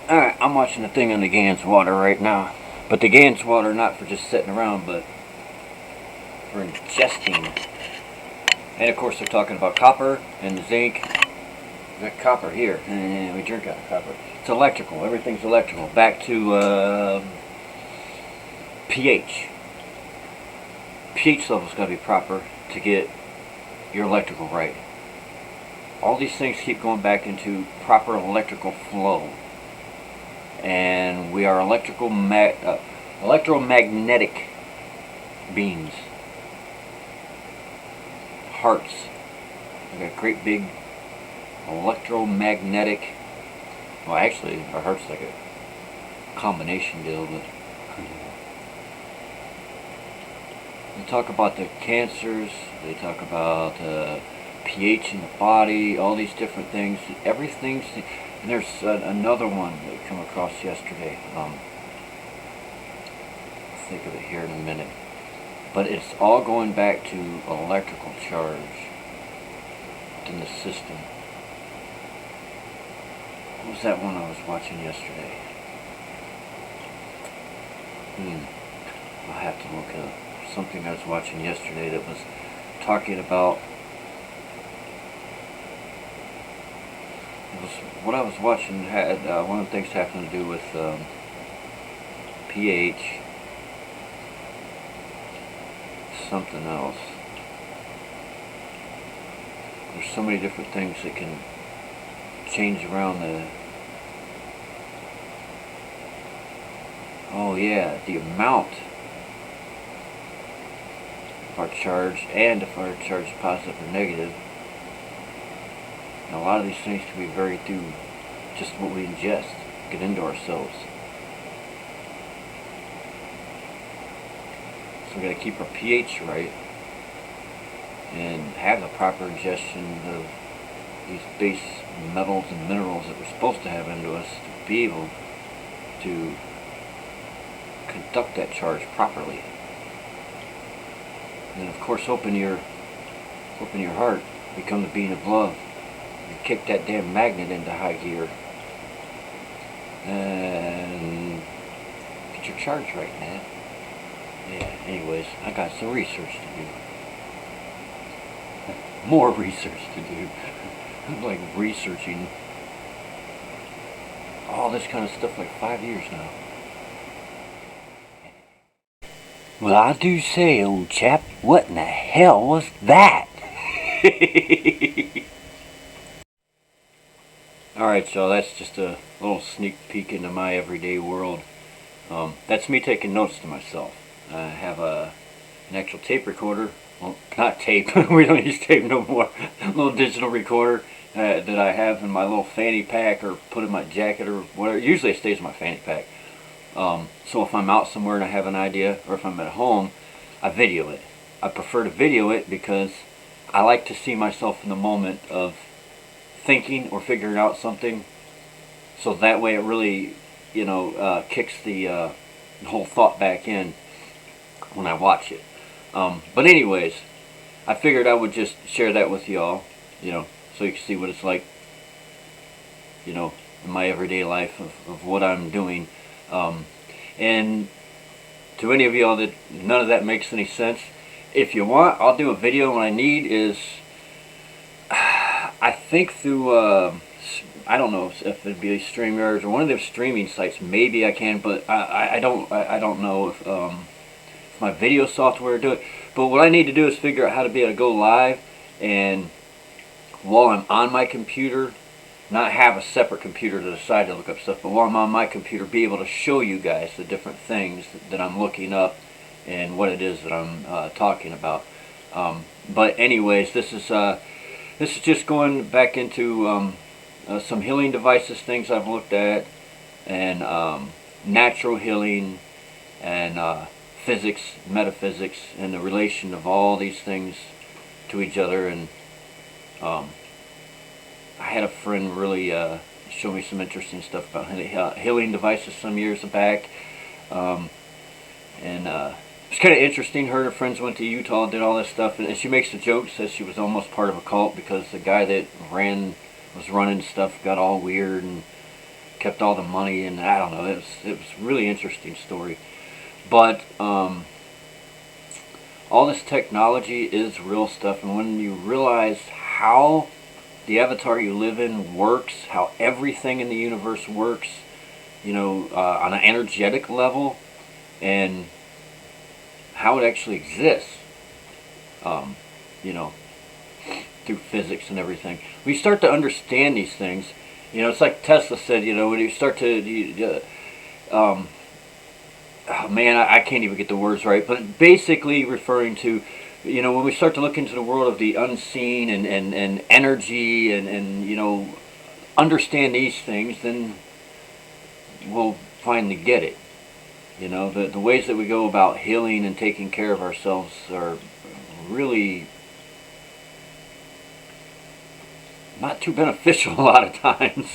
Alright, I'm watching the thing on the Gans water right now. But the Gans water not for just sitting around, but for ingesting. And of course they're talking about copper and zinc. We got copper here, and we drink out of copper. It's electrical, everything's electrical. Back to pH. pH level's got to be proper to get your electrical right. All these things keep going back into proper electrical flow. And we are electromagnetic beings. Hearts. We got great big electromagnetic. Well, actually, our heart's like a combination deal, but they talk about the cancers. They talk about pH in the body. All these different things. Everything's. And there's another one that I come across yesterday. I'll think of it here in a minute. But it's all going back to electrical charge in the system. What was that one I was watching yesterday? I'll have to look up something I was watching yesterday that was talking about. What I was watching had one of the things having to do with pH, something else. There's so many different things that can change around the. Oh yeah, the amount of our charge, and if our charge is positive or negative. And a lot of these things can be varied through just what we ingest, get into ourselves. So we got to keep our pH right and have the proper ingestion of these base metals and minerals that we're supposed to have into us to be able to conduct that charge properly. And then of course open your heart, become the being of love. You kick that damn magnet into high gear and get your charge right, man. Yeah, anyways, I got some research to do. More research to do. I'm like researching all this kind of stuff like 5 years now. Well, I do say, old chap, what in the hell was that? Alright, so that's just a little sneak peek into my everyday world. That's me taking notes to myself. I have an actual tape recorder. Well, not tape. We don't use tape no more. A little digital recorder that I have in my little fanny pack or put in my jacket or whatever. Usually it stays in my fanny pack. So if I'm out somewhere and I have an idea, or if I'm at home, I video it. I prefer to video it because I like to see myself in the moment of thinking or figuring out something, so that way it really, kicks the whole thought back in when I watch it. But anyways, I figured I would just share that with y'all, so you can see what it's like, in my everyday life of what I'm doing. And to any of y'all that none of that makes any sense, if you want, I'll do a video. What I need is, I think through, I don't know if it'd be StreamYard or one of those streaming sites. Maybe I can, but I don't know if my video software will do it. But what I need to do is figure out how to be able to go live, and while I'm on my computer, not have a separate computer to the side to look up stuff, but while I'm on my computer, be able to show you guys the different things that I'm looking up and what it is that I'm talking about. But anyways, this is just going back into some healing devices, things I've looked at, and natural healing, and physics, metaphysics, and the relation of all these things to each other. And I had a friend really show me some interesting stuff about healing devices some years back, and it's kind of interesting. Her and her friends went to Utah and did all this stuff, and she makes a joke, says she was almost part of a cult because the guy that was running stuff got all weird and kept all the money, and I don't know. It was a really interesting story. But all this technology is real stuff, and when you realize how the avatar you live in works, how everything in the universe works, on an energetic level, and how it actually exists, through physics and everything. We start to understand these things. It's like Tesla said, when you start to, oh man, I can't even get the words right, but basically referring to, when we start to look into the world of the unseen and energy and understand these things, then we'll finally get it. The ways that we go about healing and taking care of ourselves are really not too beneficial a lot of times.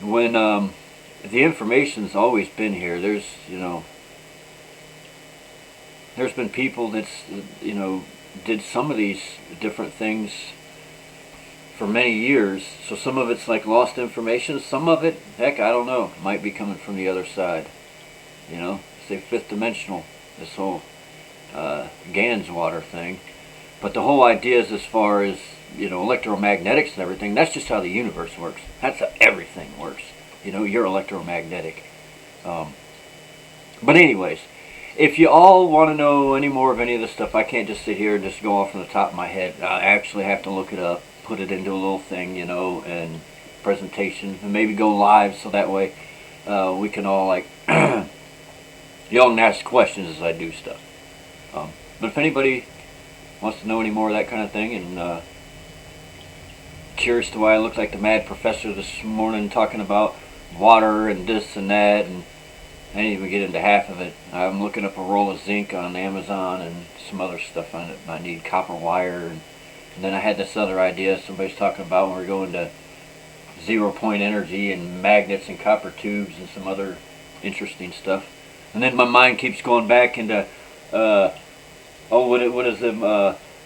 When the information's always been here. There's been people that's did some of these different things for many years. So some of it's like lost information. Some of it, heck, I don't know, might be coming from the other side. Say fifth dimensional, this whole Gans water thing. But the whole idea is, as far as electromagnetics and everything, that's just how the universe works. That's how everything works. You're electromagnetic. But anyways, if you all want to know any more of any of this stuff, I can't just sit here and just go off from the top of my head. I actually have to look it up, put it into a little thing, and presentation, and maybe go live, so that way we can all y'all can ask questions as I do stuff. But if anybody wants to know any more of that kind of thing, and curious to why I look like the mad professor this morning talking about water and this and that, and I didn't even get into half of it. I'm looking up a roll of zinc on Amazon and some other stuff on it. I need copper wire, and then I had this other idea somebody's talking about when we're going to 0-point energy and magnets and copper tubes and some other interesting stuff. And then my mind keeps going back into what is them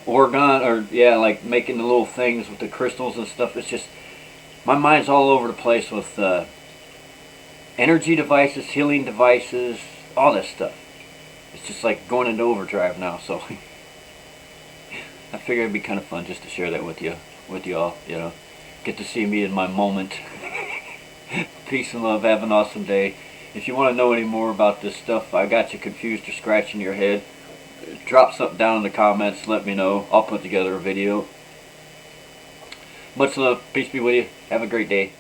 orgon, or yeah, like making the little things with the crystals and stuff. It's just, my mind's all over the place with energy devices, healing devices, all this stuff. It's just like going into overdrive now. So I figured it'd be kind of fun just to share that with y'all. Get to see me in my moment. Peace and love. Have an awesome day. If you want to know any more about this stuff, I got you confused or scratching your head, drop something down in the comments. Let me know. I'll put together a video. Much love. Peace be with you. Have a great day.